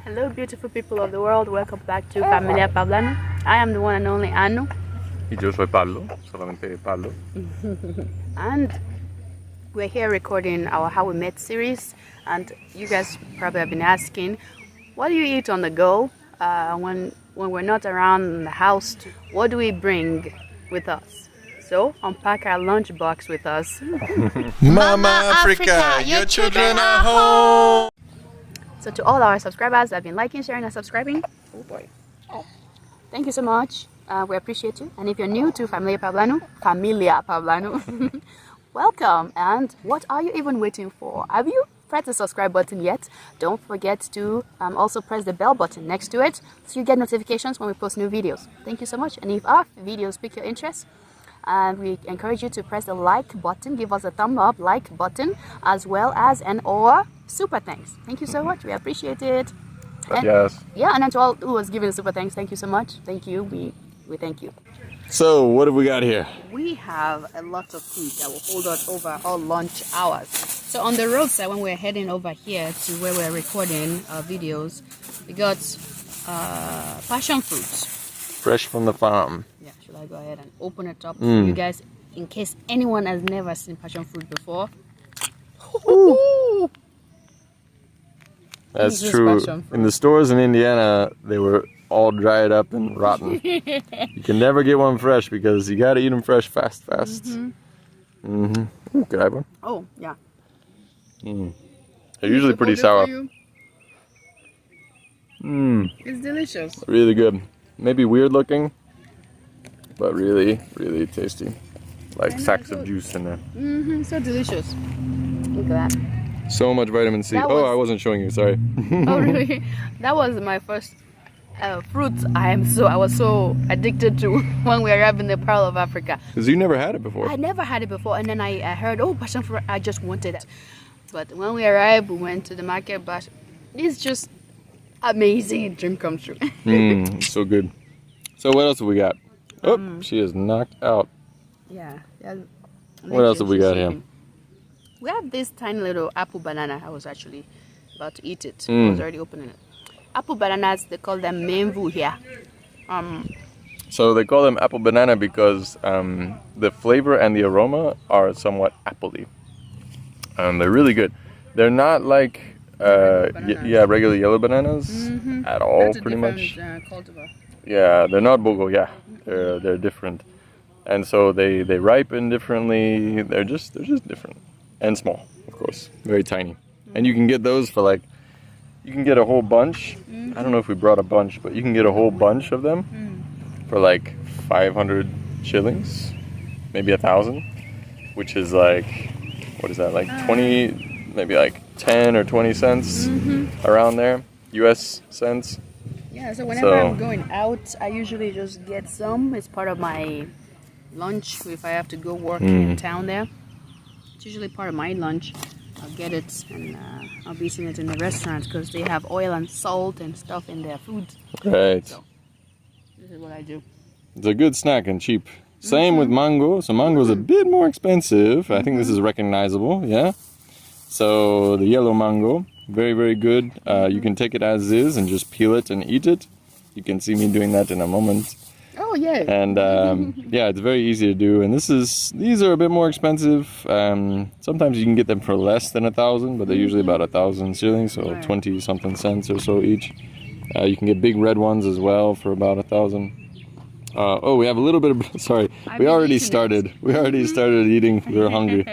Hello beautiful people of the world, welcome back to Familia Pablanu. I am the one and only Anu. Y yo soy Pablo, solamente Pablo. And we're here recording our How We Met series. And you guys probably have been asking, what do you eat on the go when we're not around in the house? What do we bring with us? So, unpack our lunchbox with us. Mama Africa, your children are home! So to all our subscribers that have been liking, sharing, and subscribing, oh boy, thank you so much. We appreciate you. And if you're new to Familia Pablanu, welcome. And what are you even waiting for? Have you pressed the subscribe button yet? Don't forget to also press the bell button next to it so you get notifications when we post new videos. Thank you so much. And if our videos pique your interest, we encourage you to press the like button, give us a thumb up like button, as well as or super thanks. Thank you so much. We appreciate it. And, yes. Yeah, and to all who was giving super thanks, thank you so much. Thank you. We thank you. So what have we got here? We have a lot of food that will hold us over all lunch hours. So on the roadside, when we're heading over here to where we're recording our videos, we got passion fruits. Fresh from the farm. Yeah, should I go ahead and open it up for you guys in case anyone has never seen passion fruit before? That's true. In the stores in Indiana, they were all dried up and rotten. You can never get one fresh because you gotta eat them fresh fast. Ooh, can I have one? Oh, yeah. They're usually pretty sour. It's delicious. Really good. Maybe weird looking, but really, really tasty. Like sacks of juice in there. So delicious. Look at that. So much vitamin C. Oh, I wasn't showing you, sorry. Oh, really? That was my first fruit I was so addicted to when we arrived in the Pearl of Africa. Because you never had it before. I never had it before, and then I heard, oh, passion fruit, I just wanted it. But when we arrived, we went to the market, but it's just amazing. Dream come true. So good. So what else have we got? Oh, she is knocked out. Yeah. What else have we got here? We have this tiny little apple banana. I was actually about to eat it. I was already opening it. Apple bananas, they call them menvu here. So they call them apple banana because the flavor and the aroma are somewhat appley. They're really good. They're not like regular yellow bananas at all. That's pretty much. Cultivar. Yeah, they're not bogo. Yeah, they're different, and so they ripen differently. They're just different and small, of course, very tiny. And you can get those for like, you can get a whole bunch. I don't know if we brought a bunch, but you can get a whole bunch of them for like 500 shillings, maybe 1,000, which is like, what is that, like 20, maybe like 10 or 20 cents around there, US cents. Yeah, so whenever I'm going out, I usually just get some. It's part of my lunch if I have to go work in town there. It's usually part of my lunch. I'll get it and I'll be eating it in the restaurant because they have oil and salt and stuff in their food. Right. So this is what I do. It's a good snack and cheap. Same with mango. So mango is a bit more expensive. I think this is recognizable, yeah. So the yellow mango, very, very good. You can take it as is and just peel it and eat it. You can see me doing that in a moment. Oh, yeah. And yeah, it's very easy to do. And these are a bit more expensive. Sometimes you can get them for less than 1,000, but they're usually about 1,000 shillings, so 20 something cents or so each. You can get big red ones as well for about 1,000. Oh, we have a little bit of, sorry, we already started eating. We were hungry.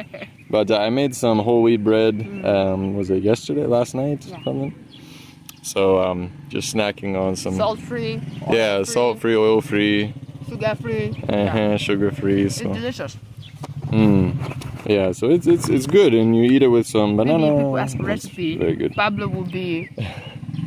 But I made some whole wheat bread, was it last night? Yeah. Something? So just snacking on some salt-free. Yeah, salt-free, oil-free. Sugar-free. Sugar-free. So. It's delicious. Yeah, so it's good, and you eat it with some banana. Maybe people ask for recipe. Very good. Pablo will be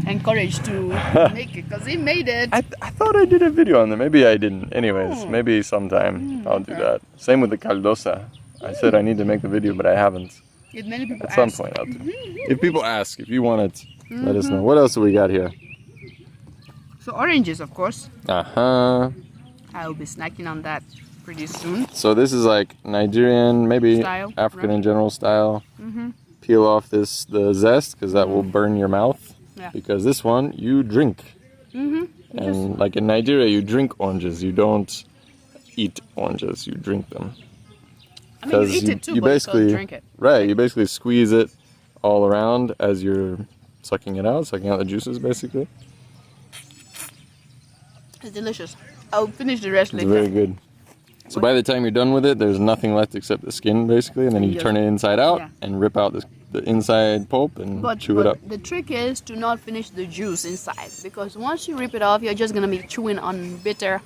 encouraged to make it because he made it. I thought I did a video on that. Maybe I didn't. Anyways, maybe sometime I'll do that. Same with the caldosa. I said I need to make the video, but I haven't. If many people At some point I'll do. If people ask, if you want it, let us know. What else do we got here? So oranges, of course. I will be snacking on that pretty soon. So this is like Nigerian, maybe African in general style. Peel off the zest because that will burn your mouth. Yeah. because this one you drink. And like in Nigeria, you drink oranges. You don't eat oranges. You drink them. I mean, you eat it too, you but you basically don't drink it. right. You basically squeeze it all around as you're sucking it out, sucking out the juices, basically. It's delicious. I'll finish the rest It's later. very good. So by the time you're done with it, there's nothing left except the skin, basically, and then you turn it inside out and rip out the inside pulp and chew it up. The trick is to not finish the juice inside, because once you rip it off, you're just gonna be chewing on bitter.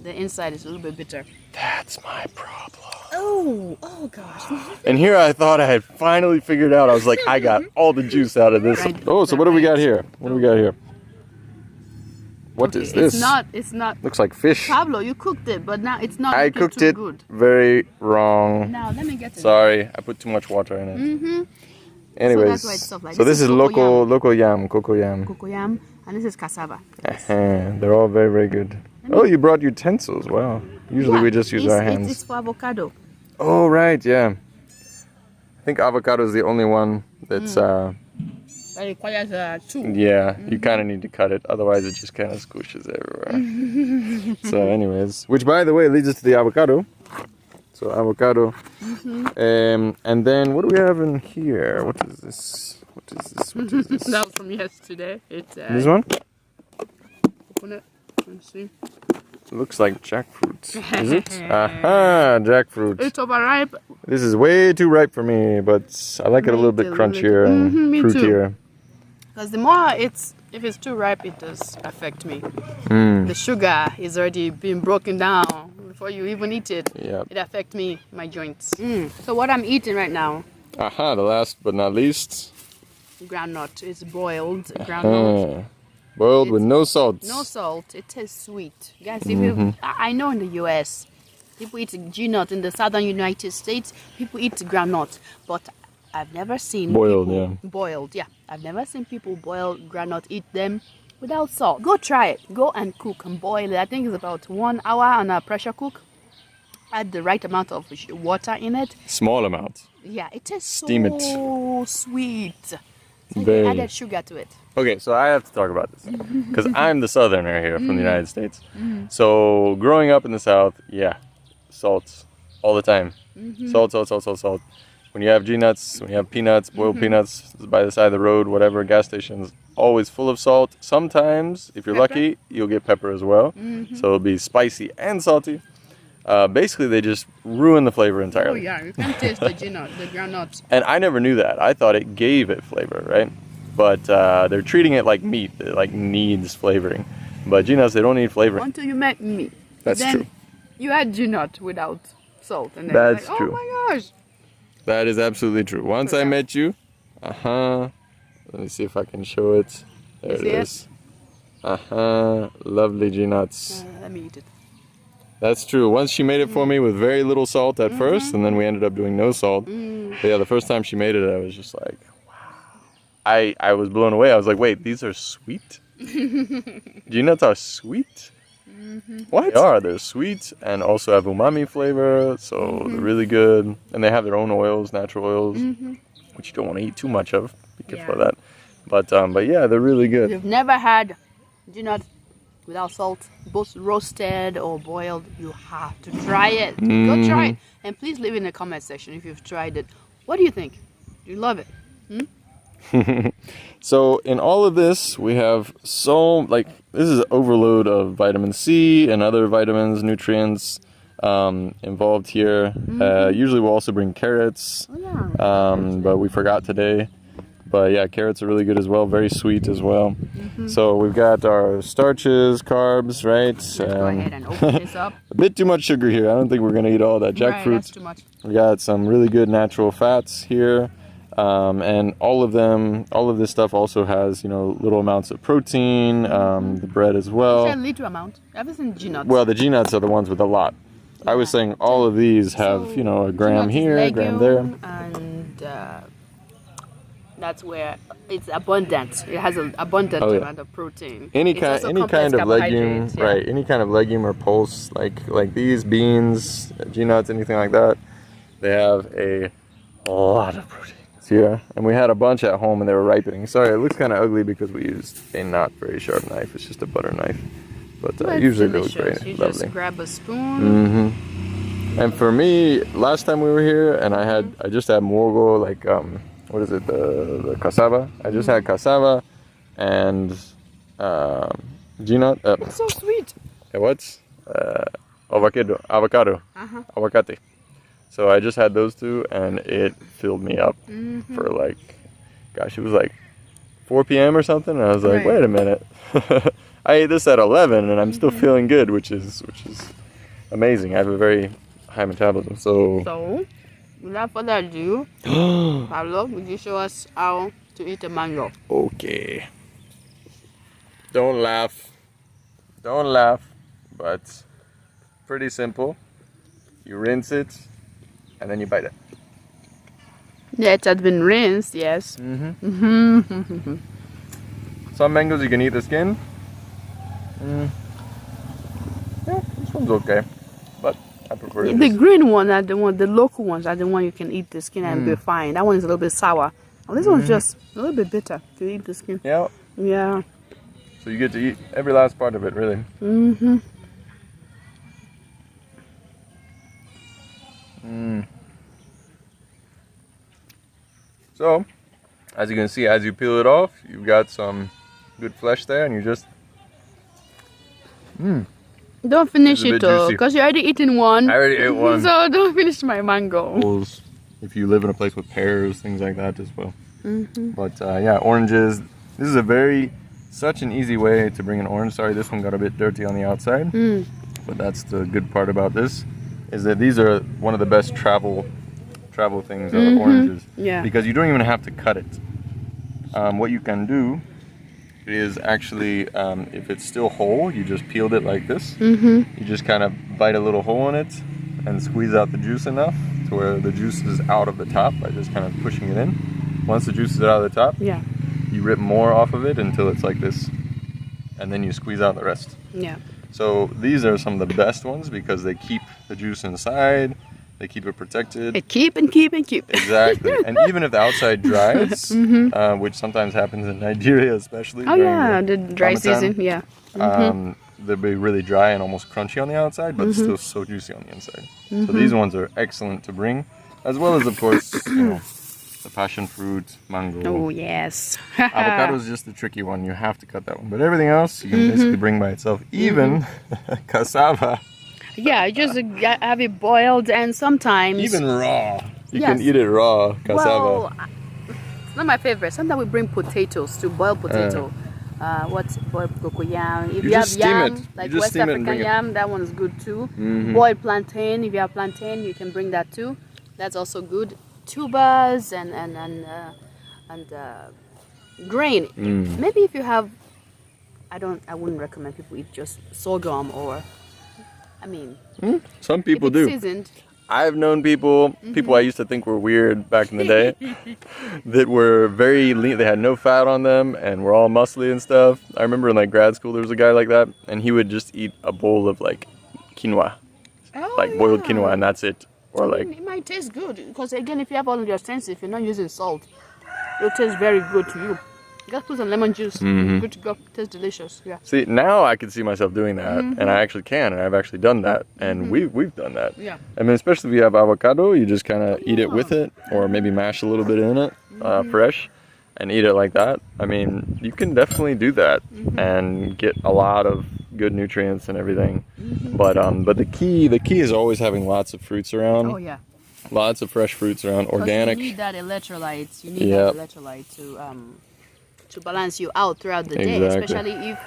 The inside is a little bit bitter. That's my problem. Oh gosh. And here I thought I had finally figured out. I was like, I got all the juice out of this. Oh, so what do we got here? What do we got here? What is this? It's not. Looks like fish. Pablo, you cooked it, but now it's not I looking cooked too it good. very wrong. Now let me get it. Sorry, I put too much water in it. Anyways, So that's why it's soft like so this is cocoa local yam, cocoa yam. Cocoyam, and this is cassava. They're all very, very good. Oh, you brought utensils. Wow. Usually we just use our hands. It's for avocado. Oh, right, yeah. I think avocado is the only one that's, That requires two. yeah, you kind of need to cut it. Otherwise, it just kind of squishes everywhere. So anyways, which by the way leads us to the avocado. So avocado. And then what do we have in here? What is this? What is this? What is this? That was from yesterday. It's This one? open it. Let's see. It looks like jackfruit. Is it? Aha, jackfruit. It's overripe. This is way too ripe for me, but I like it a little bit crunchier and me fruitier. Because the more if it's too ripe, it does affect me. The sugar is already being broken down before you even eat it. Yep. It affects me, my joints. So what I'm eating right now, Aha, the last but not least. groundnut. It's boiled groundnut. Boiled with no salt. No salt. It tastes sweet. Guys, if you, I know in the US, people eat G-nut. In the southern United States, people eat groundnut. But I've never seen Boiled, people boiled. Yeah, I've never seen people boil groundnut, eat them without salt. Go try it. Go and cook and boil it. I think it's about 1 hour on a pressure cook. Add the right amount of water in it. Small amount. Yeah, it tastes Steam it. so sweet. So Very. you added sugar to it. Okay, so I have to talk about this because I'm the southerner here from the United States. So growing up in the South, yeah, salt all the time. Salt, salt, salt, salt, salt. When you have G-nuts, when you have peanuts, boiled peanuts by the side of the road, whatever, gas stations, always full of salt. Sometimes, if you're lucky, you'll get pepper as well. So it'll be spicy and salty. Basically, they just ruin the flavor entirely. Oh yeah, you can taste the G-nut, the groundnuts. And I never knew that. I thought it gave it flavor, right? But they're treating it like meat. It like needs flavoring. But G-nuts, they don't need flavoring. Until you met me. That's then true. You had G-nut without salt. And then That's you're like, true. Oh my gosh. That is absolutely true. Once I met you, let me see if I can show it. There it see it? is. Lovely G-nuts. Let me eat it. That's true. Once she made it for me with very little salt at first, and then we ended up doing no salt. But yeah, the first time she made it, I was just like, wow. I was blown away. I was like, wait, these are sweet? G-nuts are sweet? What? They are. They're sweet and also have umami flavor, so they're really good. And they have their own oils, natural oils, which you don't want to eat too much of. Be careful of that. But yeah, they're really good. If you've never had G-nut without salt, both roasted or boiled, you have to try it. Go try it. And please leave in the comment section if you've tried it. What do you think? Do you love it? So in all of this, we have this is overload of vitamin C and other vitamins, nutrients involved here. Usually we'll also bring carrots, but we forgot today. But yeah, carrots are really good as well, very sweet as well. So we've got our starches, carbs, right? Let's go ahead and open this up. A bit too much sugar here. I don't think we're going to eat all that jackfruit. Right, that's too much. We got some really good natural fats here. And all of this stuff also has, little amounts of protein, the bread as well. It's a little amount. Everything G-nuts. Well, the G-nuts are the ones with a lot. I was saying all of these have, a gram here, a gram there. And that's where it's abundant. It has an abundant amount of protein. Any kind of legume, right? Any kind of legume or pulse, like these beans, G-nuts, anything like that, they have a lot of protein. here, and we had a bunch at home and they were ripening. Sorry, it looks kind of ugly because we used a not very sharp knife. It's just a butter knife, but usually they look very you lovely. Just grab a spoon. And for me, last time we were here, and I just had muogo, like what is it, the cassava? I just had cassava and ginat. It's so sweet. What's avocado? Avocate. So I just had those two, and it filled me up for like, gosh, it was like 4 p.m. or something. And I was like, wait a minute, I ate this at 11, and I'm still feeling good, which is amazing. I have a very high metabolism. So without further ado, Pablo, would you show us how to eat a mango? Okay. Don't laugh, but pretty simple. You rinse it, and then you bite it. Yeah, it has been rinsed, yes. Some mangoes you can eat the skin. Yeah, this one's okay, but I prefer it. The green one are the local ones are the one you can eat the skin and be fine. That one is a little bit sour. And this one's just a little bit bitter to eat the skin. Yeah. Yeah. So you get to eat every last part of it, really. So, as you can see, as you peel it off, you've got some good flesh there, and you just Don't finish It's a it bit though, juicy. because you already eaten one. I already ate one. So don't finish my mango. If you live in a place with pears, things like that as well. But yeah, oranges. This is such an easy way to bring an orange. Sorry, this one got a bit dirty on the outside. But that's the good part about this, is that these are one of the best travel things, oranges. Yeah. Because you don't even have to cut it. What you can do is actually, if it's still whole, you just peeled it like this. You just kind of bite a little hole in it and squeeze out the juice enough to where the juice is out of the top by just kind of pushing it in. Once the juice is out of the top, you rip more off of it until it's like this, and then you squeeze out the rest. So these are some of the best ones because they keep the juice inside, they keep it protected. Keep and keep and keep. Exactly. And even if the outside dries, which sometimes happens in Nigeria especially. The dry season, they'll be really dry and almost crunchy on the outside, but still so juicy on the inside. So these ones are excellent to bring, as well as, of course, the passion fruit, mango. Oh, yes. Avocado is just the tricky one. You have to cut that one. But everything else, you can basically bring by itself. Even cassava. Yeah, just have it boiled, and sometimes... Even raw. You can eat it raw, cassava. Well, it's not my favorite. Sometimes we bring potatoes too, boiled potato. What's boiled cocoyam? If you have yam, like West African yam, that one is good too. Boiled plantain, if you have plantain, you can bring that too. That's also good. Tubers and grain. Maybe if you have, I wouldn't recommend people eat just sorghum or, some people do. Seasoned. I've known people I used to think were weird back in the day, that were very lean. They had no fat on them and were all muscly and stuff. I remember in like grad school there was a guy like that, and he would just eat a bowl of like quinoa, boiled quinoa, and that's it. Or like it might taste good because again, if you have all of your senses, if you're not using salt, it'll taste very good to you. Just put some lemon juice. Good to go. Tastes delicious. Yeah. See, now I can see myself doing that, and I actually can, and I've actually done that, and we've done that. Yeah. I mean, especially if you have avocado, you just kind of eat it with it, or maybe mash a little bit in it, fresh, and eat it like that. I mean, you can definitely do that and get a lot of good nutrients and everything. But the key is always having lots of fruits around. Oh yeah. Lots of fresh fruits around, organic. You need that electrolytes. You need that electrolyte to balance you out throughout the day, especially if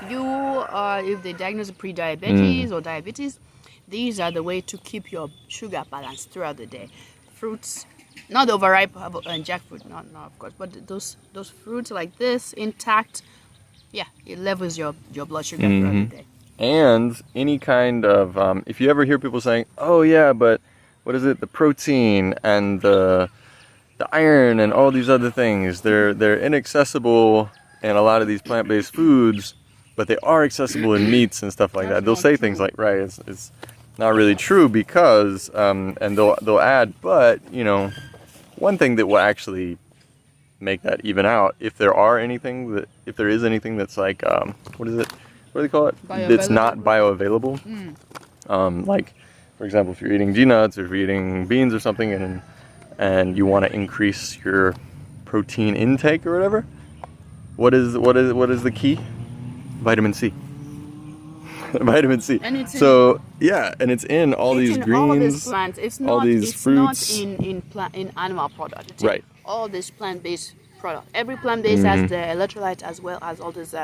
they diagnose pre-diabetes or diabetes. These are the way to keep your sugar balanced throughout the day. Fruits, not overripe and jackfruit, not of course, but those fruits like this intact, it levels your blood sugar throughout the day. And any kind of if you ever hear people saying, "Oh yeah, but what is it? The protein and the iron and all these other things, they're inaccessible in a lot of these plant-based foods, but they are accessible in meats and stuff like that." They'll say things like, it's not really true because and they'll add, but one thing that will actually make that even out. If there is anything that's like, what is it? What do they call it? That's not bioavailable. Like, for example, if you're eating G-nuts or if you're eating beans or something, and you want to increase your protein intake or whatever, what is the key? Vitamin C. Vitamin C. And it's and it's in all these greens, all of these plants. It's not, all these fruits. It's not in animal product. It's right. All this plant-based product. Every plant-based has the electrolytes as well as all these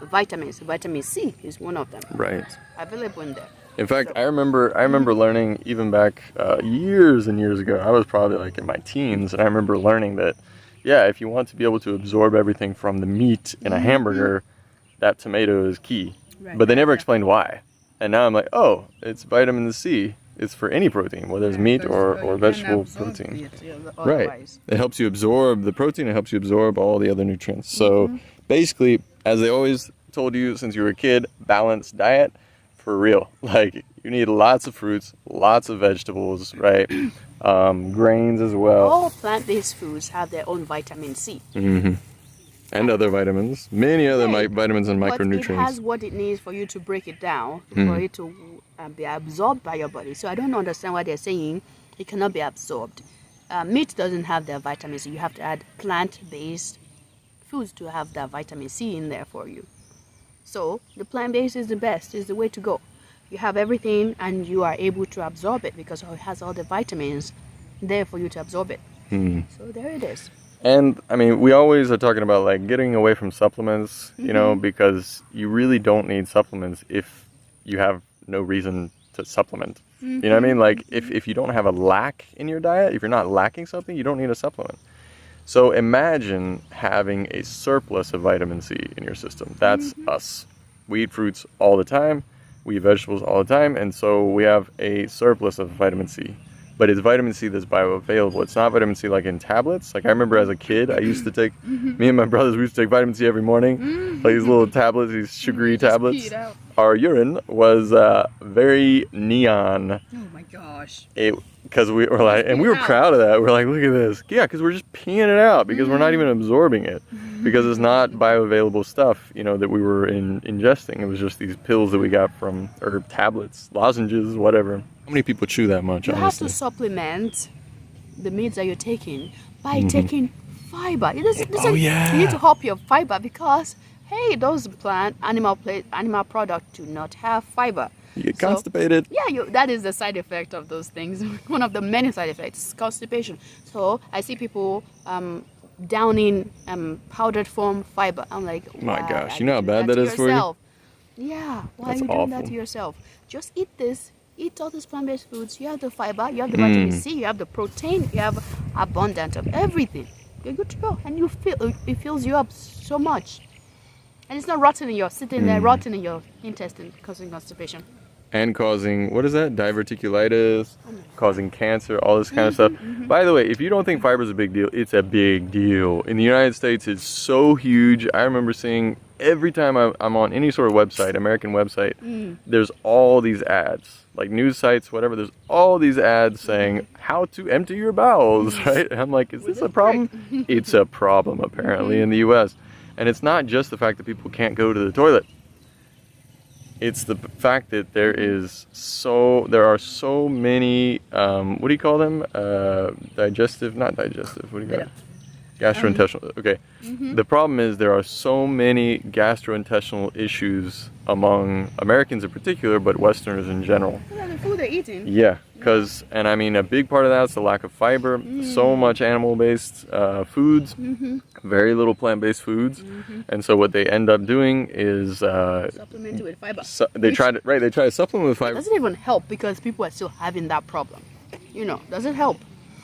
vitamins. Vitamin C is one of them. Right. It's available in there. In fact, I remember learning even back years and years ago. I was probably like in my teens, and I remember learning that, if you want to be able to absorb everything from the meat in a hamburger, that tomato is key. Right. But they never explained why. And now I'm like, oh, it's vitamin C. It's for any protein, whether it's meat or vegetable protein. Right. It helps you absorb the protein. It helps you absorb all the other nutrients. So basically, as they always told you since you were a kid, balanced diet for real. Like, you need lots of fruits, lots of vegetables, right? Grains as well. All plant-based foods have their own vitamin C. And other vitamins, many other vitamins and micronutrients. But it has what it needs for you to break it down, for it to be absorbed by your body. So I don't understand why they're saying it cannot be absorbed. Meat doesn't have their vitamin C. You have to add plant-based foods to have that vitamin C in there for you. So the plant-based is the best, is the way to go. You have everything and you are able to absorb it because it has all the vitamins there for you to absorb it. So there it is. And I mean, we always are talking about like getting away from supplements, you know, because you really don't need supplements if you have no reason to supplement. You know what I mean? Like if you don't have a lack in your diet, if you're not lacking something, you don't need a supplement. So imagine having a surplus of vitamin C in your system. That's us. We eat fruits all the time. We eat vegetables all the time. And so we have a surplus of vitamin C. But it's vitamin C that's bioavailable. It's not vitamin C like in tablets. Like I remember as a kid, I used to take, me and my brothers, we used to take vitamin C every morning. Like these little tablets, these sugary tablets. Our urine was very neon. Oh my gosh. Because we were like, and we were proud of that. We're like, look at this. Yeah, because we're just peeing it out because we're not even absorbing it. Because it's not bioavailable stuff, you know, that we were ingesting. It was just these pills that we got from, or tablets, lozenges, whatever. How many people chew that much, honestly? You have to supplement the meats that you're taking by taking fiber. You need to help your fiber because, hey, those animal products do not have fiber. You get constipated. Yeah, that is the side effect of those things. One of the many side effects is constipation. So I see people downing powdered form fiber. I'm like, oh my gosh, you know how bad that is for you? Yeah, why are you doing that to yourself? Just eat this. Eat all these plant-based foods. You have the fiber, you have the vitamin C, you have the protein, you have abundance of everything. You're good to go, and it fills you up so much, and it's not rotting in sitting there rotting in your intestine, causing constipation. And causing, what is that? Diverticulitis, causing cancer, all this kind of stuff. By the way, if you don't think fiber is a big deal, it's a big deal. In the United States, it's so huge. I remember seeing every time I'm on any sort of website, American website, there's all these ads, like news sites, whatever. There's all these ads saying how to empty your bowels, right? And I'm like, is this a problem? It's a problem, apparently, in the U.S. And it's not just the fact that people can't go to the toilet. It's the fact that there are so many, what do you call them? Not digestive, what do you call it? Gastrointestinal, okay. The problem is there are so many gastrointestinal issues among Americans in particular, but Westerners in general. Yeah, the food they're eating. Yeah, and I mean, a big part of that is the lack of fiber, so much animal-based foods, very little plant-based foods, and so what they end up doing is supplement with fiber. They try to supplement with fiber. It doesn't even help because people are still having that problem. You know, does it help?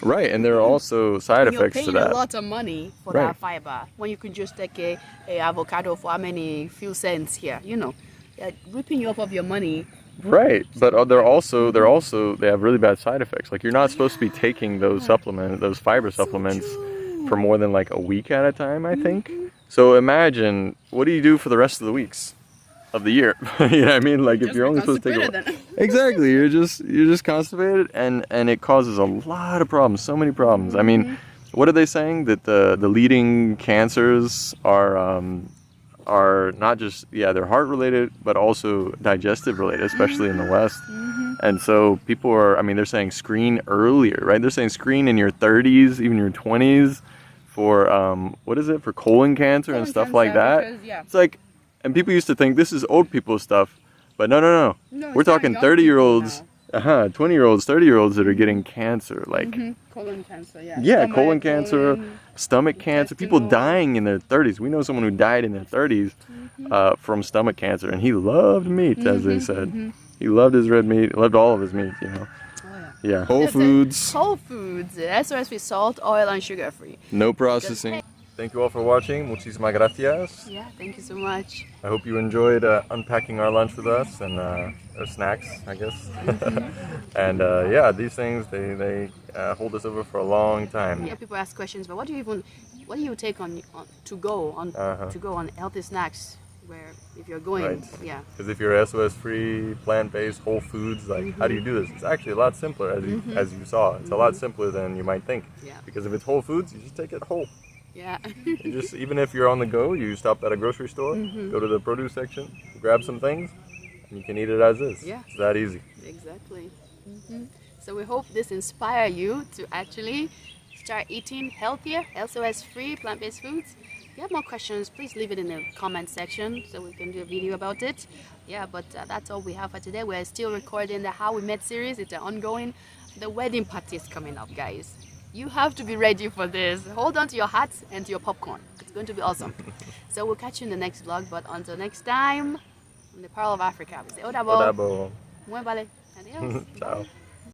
Right, and there are also side effects to that. You're paying a lot of money for that fiber when you can just take a avocado for few cents here. You know, they're ripping you off of your money. Right, but they have really bad side effects. Like you're not supposed to be taking those fiber supplements for more than like a week at a time, I think. So imagine, what do you do for the rest of the weeks of the year? You know what I mean? Like if you're only supposed to take exactly, you're just constipated, and it causes a lot of problems, so many problems. I mean, what are they saying? That the leading cancers are not just, they're heart related, but also digestive related, especially in the West. And so people are, I mean, they're saying screen earlier, right? They're saying screen in your 30s, even your 20s for, what is it? For colon cancer and stuff like that. Because, It's like, and people used to think this is old people stuff, but no. No, We're talking 30-year-olds, 20-year-olds, 30-year-olds that are getting cancer, like colon cancer, stomach, colon cancer, stomach cancer, people dying in their 30s. We know someone who died in their 30s from stomach cancer, and he loved meat, as they said. He loved his red meat, loved all of his meat, you know. Yeah, Whole Foods. Whole Foods, SOS-free, salt, oil, and sugar-free. No processing. Thank you all for watching. Muchísimas gracias. Yeah, thank you so much. I hope you enjoyed unpacking our lunch with us and our snacks, I guess. And yeah, these things they hold us over for a long time. Yeah, people ask questions, but what do you take on to go on healthy snacks? Where if you're going, Right. Because if you're SOS-free, plant-based, whole foods, like how do you do this? It's actually a lot simpler, as you saw. It's a lot simpler than you might think. Yeah. Because if it's whole foods, you just take it whole. Yeah. You just, even if you're on the go, you stop at a grocery store, go to the produce section, grab some things, and you can eat it as is. Yeah. It's that easy. Exactly. So we hope this inspires you to actually start eating healthier, SOS-free, plant-based foods. If you have more questions, please leave it in the comment section so we can do a video about it. Yeah, but that's all we have for today. We're still recording the How We Met series. It's ongoing. The wedding party is coming up, guys. You have to be ready for this. Hold on to your hats and to your popcorn. It's going to be awesome. So we'll catch you in the next vlog. But until next time, on the Pearl of Africa, we say Odabo. Odabo. Muy vale. Adios. Ciao.